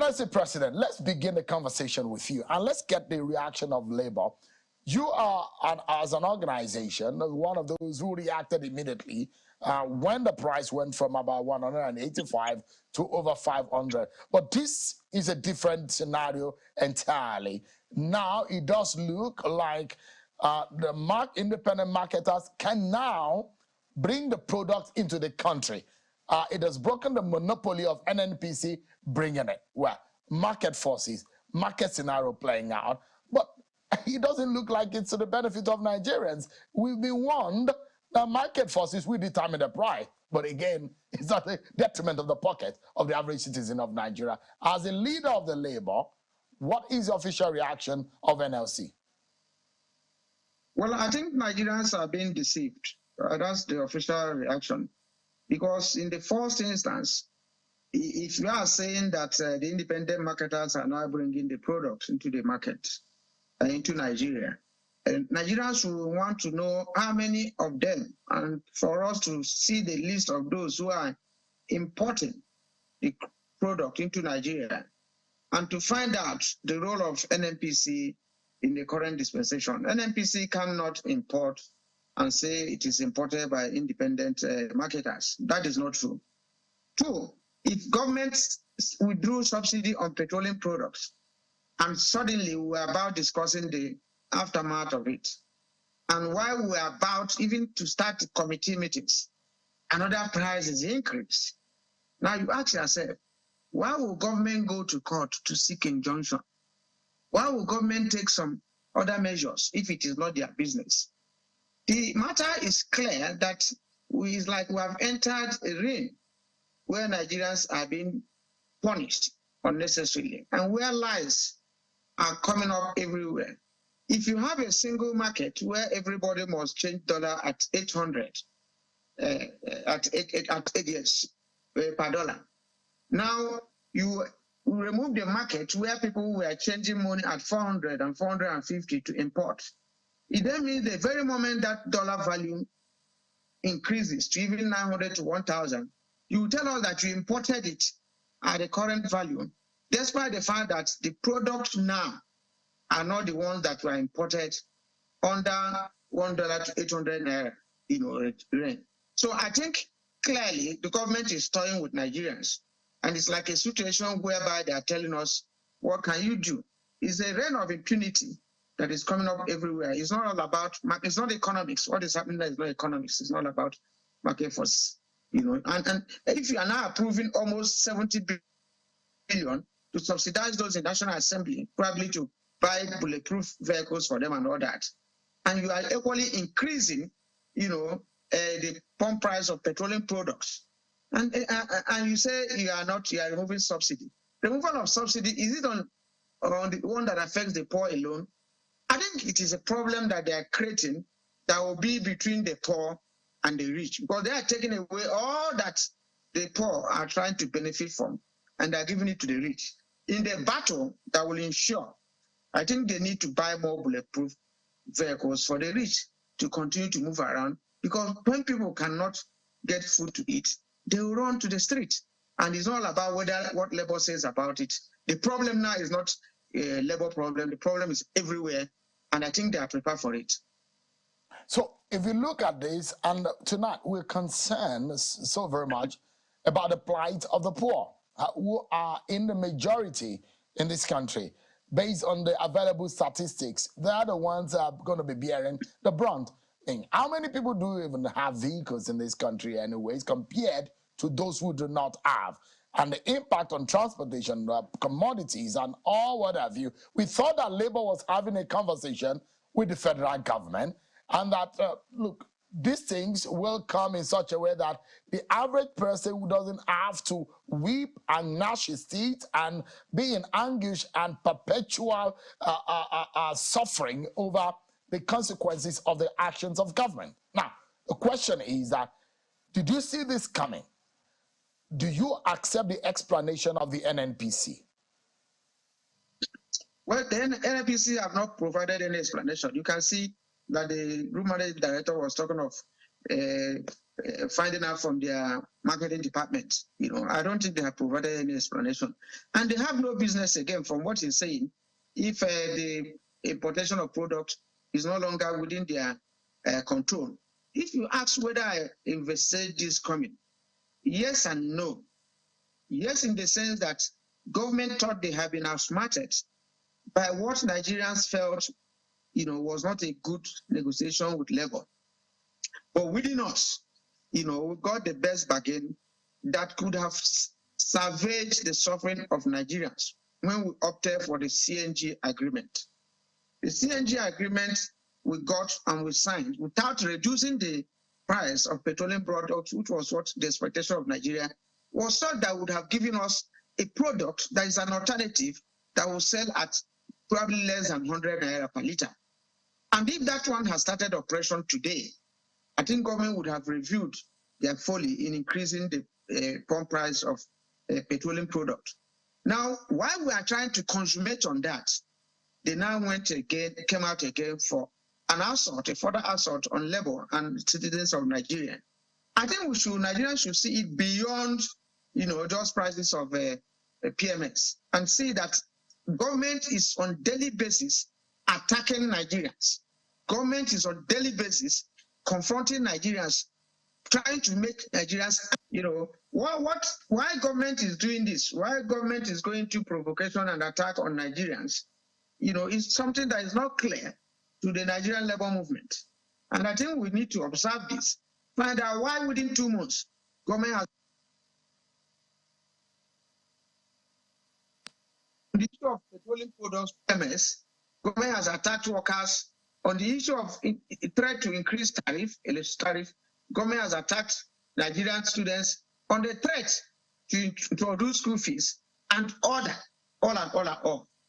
NLC President, let's begin the conversation with you and let's get the reaction of labor. You are, as an organization, one of those who reacted immediately when the price went from about 185 to over 500. But this is a different scenario entirely. Now it does look like the independent marketers can now bring the product into the country. It has broken the monopoly of NNPC bringing it. Well, market forces, market scenario playing out, but it doesn't look like it's to the benefit of Nigerians. We've been warned that market forces will determine the price, but again, it's at the detriment of the pocket of the average citizen of Nigeria. As a leader of the labor, what is the official reaction of NLC? Well, I think Nigerians are being deceived. That's the official reaction. Because in the first instance, if you are saying that the independent marketers are now bringing the products into the market, into Nigeria, Nigerians will want to know how many of them, and for us to see the list of those who are importing the product into Nigeria, and to find out the role of NNPC in the current dispensation. NNPC cannot import and say it is imported by independent marketers. That is not true. Two, if governments withdrew subsidy on petroleum products, and suddenly we were about discussing the aftermath of it, and while we were about even to start committee meetings, another price is increased. Now you ask yourself, why will government go to court to seek injunction? Why will government take some other measures if it is not their business? The matter is clear that it's like we have entered a ring where Nigerians are being punished unnecessarily and where lies are coming up everywhere. If you have a single market where everybody must change dollar at 800, at 8 years per dollar, now you remove the market where people were changing money at 400 and 450 to import. It then means the very moment that dollar value increases to even 900 to 1,000, you tell us that you imported it at the current value, despite the fact that the products now are not the ones that were imported under $1 to 800 naira, range. So I think clearly the government is toying with Nigerians, and it's like a situation whereby they are telling us, what can you do? It's a reign of impunity that is coming up everywhere. It's not all about, it's not economics. What is happening there is not economics. It's not about market force, And if you are now approving almost 70 billion to subsidize those in National Assembly, probably to buy bulletproof vehicles for them and all that, and you are equally increasing, the pump price of petroleum products, and you say you are removing subsidy. Removal of subsidy, is it on the one that affects the poor alone? I think it is a problem that they are creating that will be between the poor and the rich, because they are taking away all that the poor are trying to benefit from, and they are giving it to the rich. In the battle that will ensure, I think they need to buy more bulletproof vehicles for the rich to continue to move around, because when people cannot get food to eat, they will run to the street. And it's not about what Labour says about it. The problem now is not a Labour problem. The problem is everywhere, and I think they are prepared for it. So if you look at this, and tonight we're concerned so very much about the plight of the poor, who are in the majority in this country. Based on the available statistics, they are the ones that are going to be bearing the brunt. How many people do even have vehicles in this country anyways, compared to those who do not have? And the impact on transportation, commodities, and all what have you. We thought that Labour was having a conversation with the federal government, and that, look, these things will come in such a way that the average person who doesn't have to weep and gnash his teeth and be in anguish and perpetual suffering over the consequences of the actions of government. Now, the question is that, did you see this coming? Do you accept the explanation of the NNPC? Well, the NNPC have not provided any explanation. You can see that the group managing director was talking of finding out from their marketing department. I don't think they have provided any explanation. And they have no business, again, from what he's saying, if the importation of product is no longer within their control. If you ask whether I invested this coming, yes and no. Yes, in the sense that government thought they had been outsmarted by what Nigerians felt, was not a good negotiation with labor. But within us, we got the best bargain that could have salvaged the suffering of Nigerians when we opted for the CNG agreement. The CNG agreement we got and we signed without reducing the price of petroleum products, which was what the expectation of Nigeria was, thought that would have given us a product that is an alternative that will sell at probably less than 100 naira per liter. And if that one has started operation today, I think government would have reviewed their folly in increasing the pump price of petroleum product. Now, while we are trying to consummate on that, they now came out again for an assault, a further assault on labor and citizens of Nigeria. I think Nigerians should see it beyond, just prices of PMS, and see that government is on daily basis attacking Nigerians. Government is on daily basis confronting Nigerians, trying to make Nigerians, why government is doing this, why government is going to provocation and attack on Nigerians, is something that is not clear to the Nigerian labor movement. And I think we need to observe this, find out why within 2 months, government has on the issue of petroleum products, MS, government has attacked workers. On the issue of threat to increase electricity tariff, government has attacked Nigerian students on the threat to introduce school fees and all.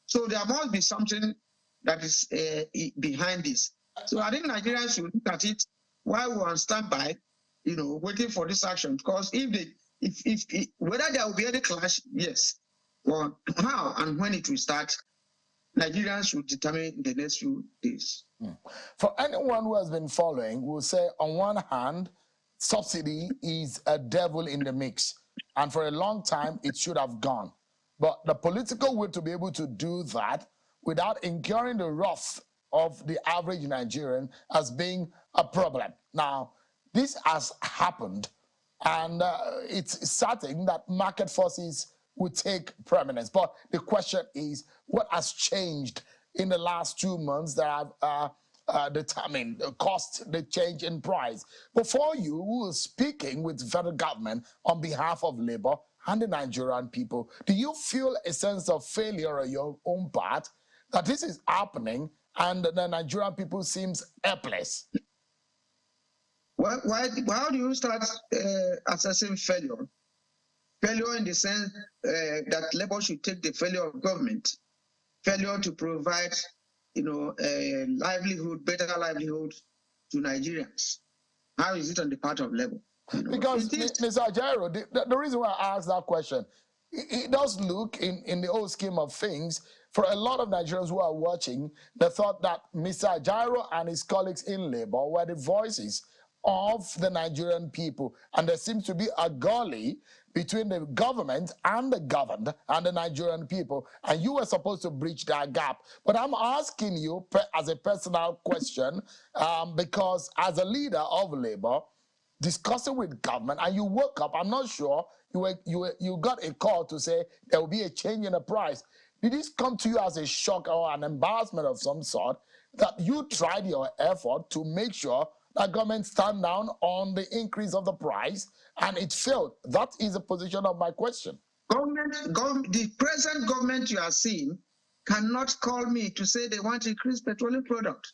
So there must be something that is behind this. So I think Nigerians should look at it while we're on standby, waiting for this action. Because if whether there will be any clash, yes, or how and when it will start, Nigerians should determine in the next few days. For anyone who has been following, we'll say on one hand, subsidy is a devil in the mix. And for a long time, it should have gone. But the political will to be able to do that without incurring the wrath of the average Nigerian as being a problem. Now, this has happened, and it's certain that market forces will take preeminence. But the question is, what has changed in the last 2 months that have determined, caused the change in price? Before you, we were speaking with the federal government on behalf of labor and the Nigerian people. Do you feel a sense of failure on your own part that this is happening and the Nigerian people seems helpless? Well, how do you start assessing failure? Failure in the sense that labor should take the failure of government, failure to provide, a livelihood, better livelihood to Nigerians. How is it on the part of labor? Because, Mr. Ajaero, the reason why I asked that question, it does look, in the whole scheme of things, for a lot of Nigerians who are watching, they thought that Mr. Ajaero and his colleagues in labor were the voices of the Nigerian people. And there seems to be a gully between the government and the governed and the Nigerian people. And you were supposed to bridge that gap. But I'm asking you as a personal question, because as a leader of labor, discussing with government, and you woke up, I'm not sure, you got a call to say there will be a change in the price. Did this come to you as a shock or an embarrassment of some sort, that you tried your effort to make sure that government stand down on the increase of the price and it failed? That is the position of my question. The present government you are seeing cannot call me to say they want to increase petroleum product.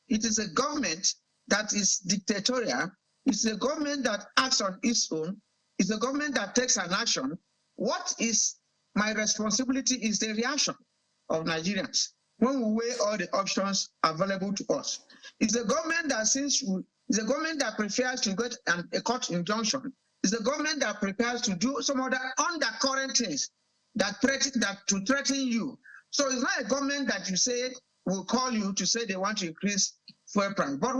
It is a government that is dictatorial. It's a government that acts on its own. It's a government that takes an action. What is my responsibility is the reaction of Nigerians when we weigh all the options available to us. It's a government that it's a government that prefers to get a court injunction. It's a government that prepares to do some other undercurrent things that threaten you. So it's not a government that you say will call you to say they want to increase fuel price. But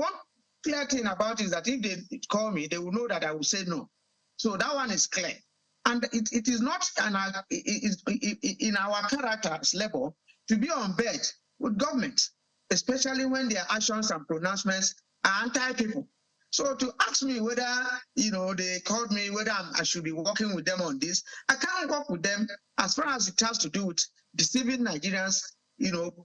clear thing about it is that if they call me, they will know that I will say no. So that one is clear. And it is not in our characters level to be on bed with government, especially when their actions and pronouncements are anti-people. So to ask me whether, they called me, whether I should be working with them on this, I can't work with them as far as it has to do with deceiving Nigerians,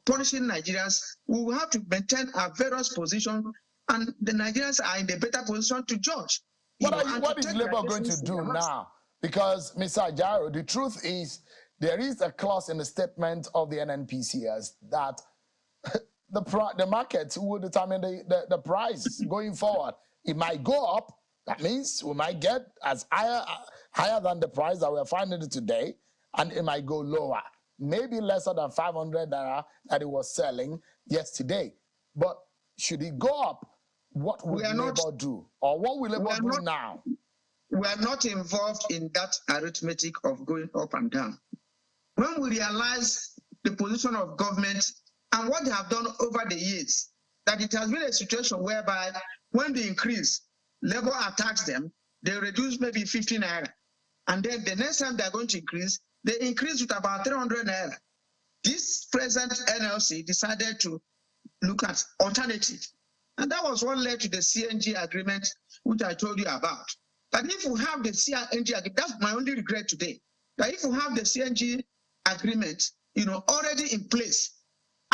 punishing Nigerians. We will have to maintain our various positions, and the Nigerians are in a better position to judge. What is Labour going to do now? Because, Mr. Ajaero, the truth is there is a clause in the statement of the NNPCS that the market will determine the price going forward. It might go up. That means we might get as higher than the price that we're finding it today, and it might go lower, maybe lesser than 500 naira that it was selling yesterday. But should it go up, what will Labour do? Or what will Labour do now? We are not involved in that arithmetic of going up and down. When we realize the position of government and what they have done over the years, that it has been a situation whereby when they increase, Labour attacks them, they reduce maybe 50 naira. And then the next time they're going to increase, they increase with about 300 naira. This present NLC decided to look at alternative. And that was what led to the CNG agreement, which I told you about. That if we have the CNG agreement, that's my only regret today, that if we have the CNG agreement, already in place,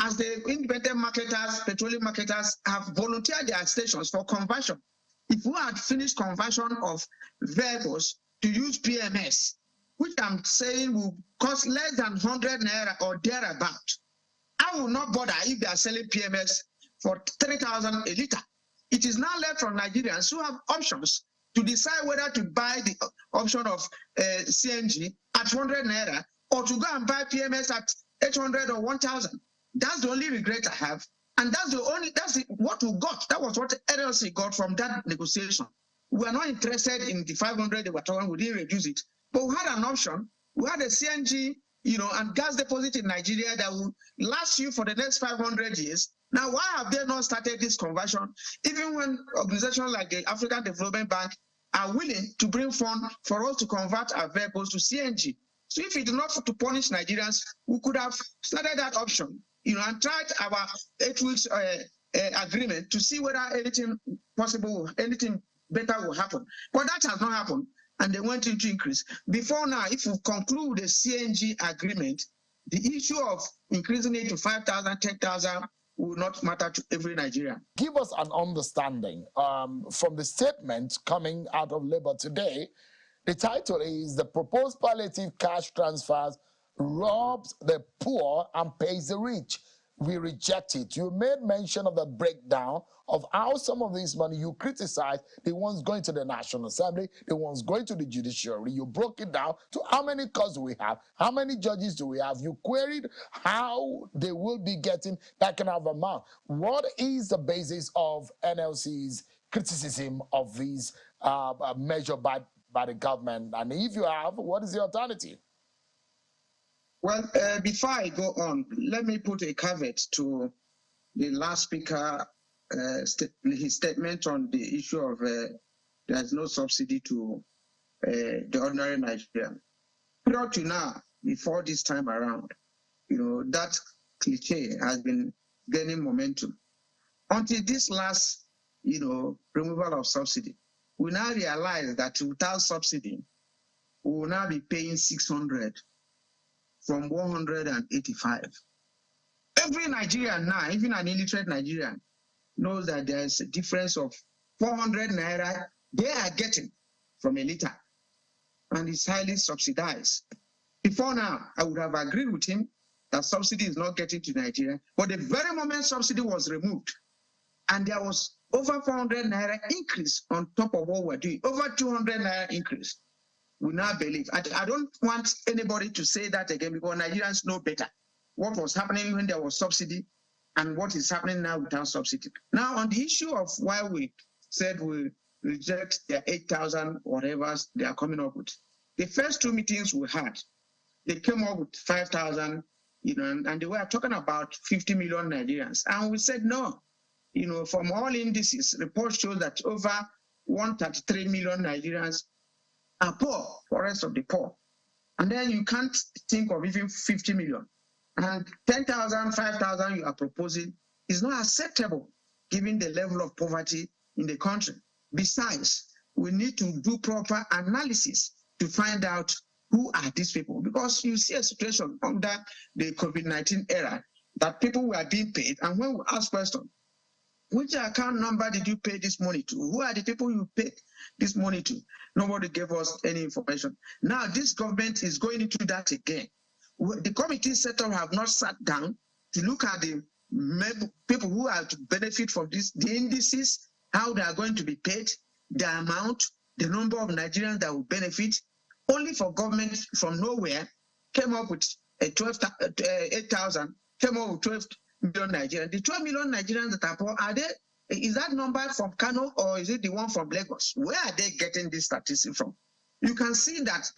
as the independent marketers, petroleum marketers have volunteered their stations for conversion. If we had finished conversion of vehicles to use PMS, which I'm saying will cost less than 100 naira or thereabout, I will not bother if they are selling PMS for 3,000 a litre. It is now left from Nigerians who have options to decide whether to buy the option of CNG at 100 naira or to go and buy PMS at 800 or 1,000. That's the only regret I have. And that's what we got. That was what NLC got from that negotiation. We are not interested in the 500 they were talking, we didn't reduce it. But we had an option. We had a CNG, and gas deposit in Nigeria that will last you for the next 500 years. Now, why have they not started this conversion? Even when organizations like the African Development Bank are willing to bring funds for us to convert our vehicles to CNG. So if it is not to punish Nigerians, we could have started that option, and tried our 8 weeks agreement to see whether anything possible, anything better will happen. But that has not happened, and they went into increase. Before now, if we conclude the CNG agreement, the issue of increasing it to 5,000, 10,000 will not matter to every Nigerian. Give us an understanding from the statement coming out of Labour today. The title is "The Proposed Palliative Cash Transfers Robs the Poor and Pays the Rich. We reject it." You made mention of the breakdown of how some of this money you criticize, the ones going to the National Assembly, the ones going to the judiciary. You broke it down to how many courts do we have, how many judges do we have. You queried how they will be getting that kind of amount. What is the basis of NLC's criticism of these measure by the government? And if you have, what is the alternative? Well, before I go on, let me put a caveat to the last speaker, his statement on the issue of there's no subsidy to the ordinary Nigerian. Prior to now, before this time around, that cliche has been gaining momentum. Until this last, removal of subsidy, we now realize that without subsidy, we will now be paying 600 from 185. Every Nigerian now, even an illiterate Nigerian, knows that there is a difference of 400 naira they are getting from a litre, and it's highly subsidized. Before now, I would have agreed with him that subsidy is not getting to Nigeria, but the very moment subsidy was removed, and there was over 400 naira increase on top of what we're doing, over 200 naira increase, we now believe. I don't want anybody to say that again, because Nigerians know better what was happening when there was subsidy and what is happening now without subsidy. Now, on the issue of why we said we reject their 8,000 whatever they are coming up with, the first two meetings we had, they came up with 5,000, and they were talking about 50 million Nigerians. And we said, no, from all indices, reports show that over 133 million Nigerians are poor, poorest of the poor. And then you can't think of even 50 million. And 10,000, 5,000 you are proposing is not acceptable given the level of poverty in the country. Besides, we need to do proper analysis to find out who are these people. Because you see a situation under the COVID-19 era that people were being paid. And when we ask questions, which account number did you pay this money to? Who are the people you paid this money to? Nobody gave us any information. Now this government is going into that again. The committee set up have not sat down to look at the people who are to benefit from this, the indices, how they are going to be paid, the amount, the number of Nigerians that will benefit. Only for government from nowhere came up with 8,000, came up with 12 million Nigerians. The 12 million Nigerians that are poor, is that number from Kano or is it the one from Lagos? Where are they getting this statistic from? You can see that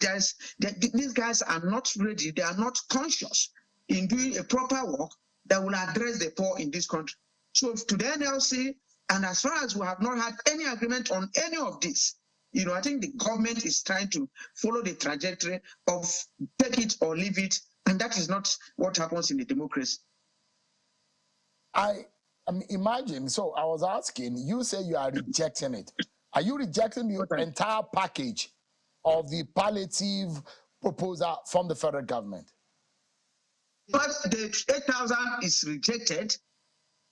these guys are not ready, they are not conscious in doing a proper work that will address the poor in this country. So to the NLC, and as far as we have not had any agreement on any of this, I think the government is trying to follow the trajectory of take it or leave it, and that is not what happens in a democracy. I imagine, so I was asking, you say you are rejecting it. Are you rejecting the entire package of the palliative proposal from the federal government? But the 8,000 is rejected,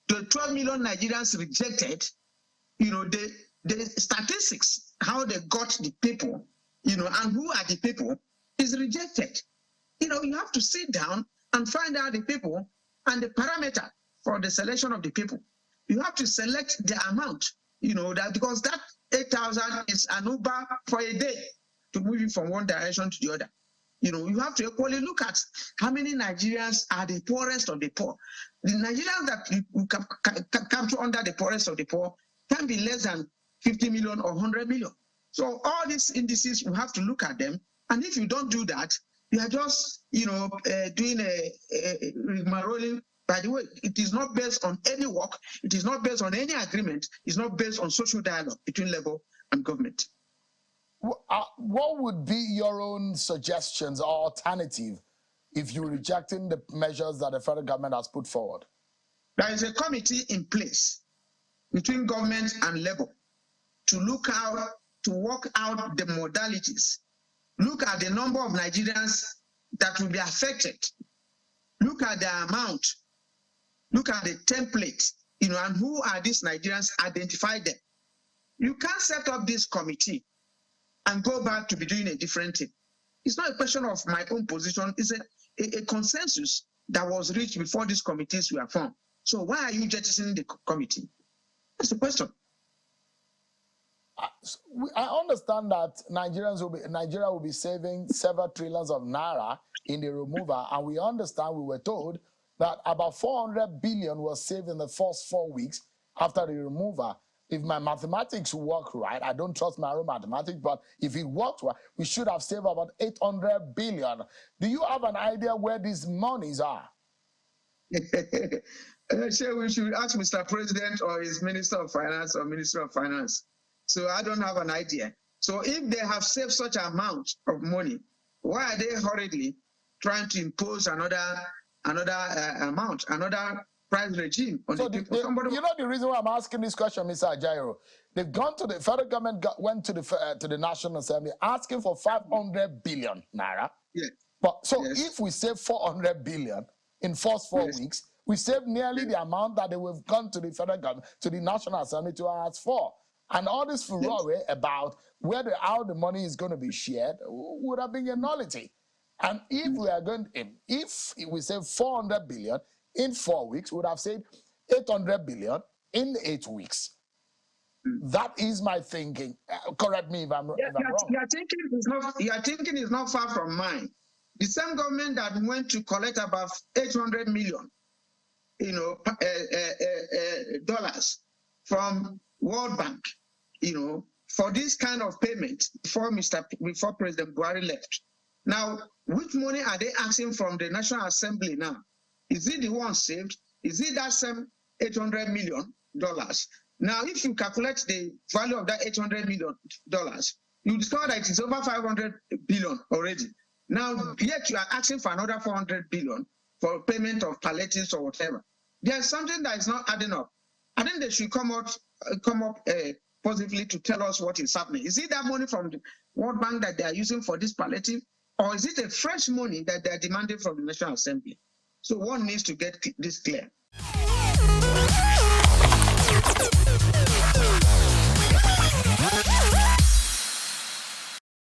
the 12 million Nigerians rejected, the statistics, how they got the people, and who are the people is rejected. You have to sit down and find out the people and the parameter for the selection of the people. You have to select the amount, that because that 8,000 is an Uber for a day to move you from one direction to the other. You have to equally look at how many Nigerians are the poorest of the poor. The Nigerians that you capture under the poorest of the poor can be less than 50 million or 100 million. So all these indices, we have to look at them. And if you don't do that, you are just, doing a rigmarole. By the way, it is not based on any work. It is not based on any agreement. It's not based on social dialogue between labor and government. What would be your own suggestions or alternative if you're rejecting the measures that the federal government has put forward? There is a committee in place between government and labor to look out, to work out the modalities, look at the number of Nigerians that will be affected, look at the amount, look at the template, and who are these Nigerians, identify them. You can't set up this committee and go back to be doing a different thing. It's not a question of my own position. It's a consensus that was reached before these committees were formed. So why are you jettisoning the committee? That's the question. I understand that Nigeria will be saving several trillions of naira in the removal, and we understand, we were told that about 400 billion was saved in the first 4 weeks after the removal. If my mathematics work right, I don't trust my own mathematics, but if it works right, we should have saved about 800 billion. Do you have an idea where these monies are? Sure, we should ask Mr. President or his Minister of Finance or Minister of Finance. So I don't have an idea. So if they have saved such amount of money, why are they hurriedly trying to impose another amount, another price regime on the people? You know the reason why I'm asking this question, Mr. Ajaero? They've gone to the federal government, went to the National Assembly asking for 500 billion naira. Yes. But so if we save 400 billion in first 4 weeks, we save nearly the amount that they would have gone to the federal government, to the National Assembly to ask for. And all this furore about how the money is going to be shared would have been a nullity. And if we are going, if we save 400 billion in 4 weeks, we would have saved 800 billion in 8 weeks. That is my thinking. Correct me if I'm wrong. Your thinking is not far from mine. The same government that went to collect about 800 million, dollars from World Bank, for this kind of payment before President Buhari left. Now, which money are they asking from the National Assembly now? Is it the one saved? Is it that same 800 million Now, if you calculate the value of that $800 million, you discover that it's over 500 billion already. Now, yet you are asking for another 400 billion for payment of palliatives or whatever. There's something that is not adding up. I think they should come up positively to tell us what is happening. Is it that money from the World Bank that they are using for this palliative, or is it a fresh money that they are demanding from the National Assembly? So one needs to get this clear.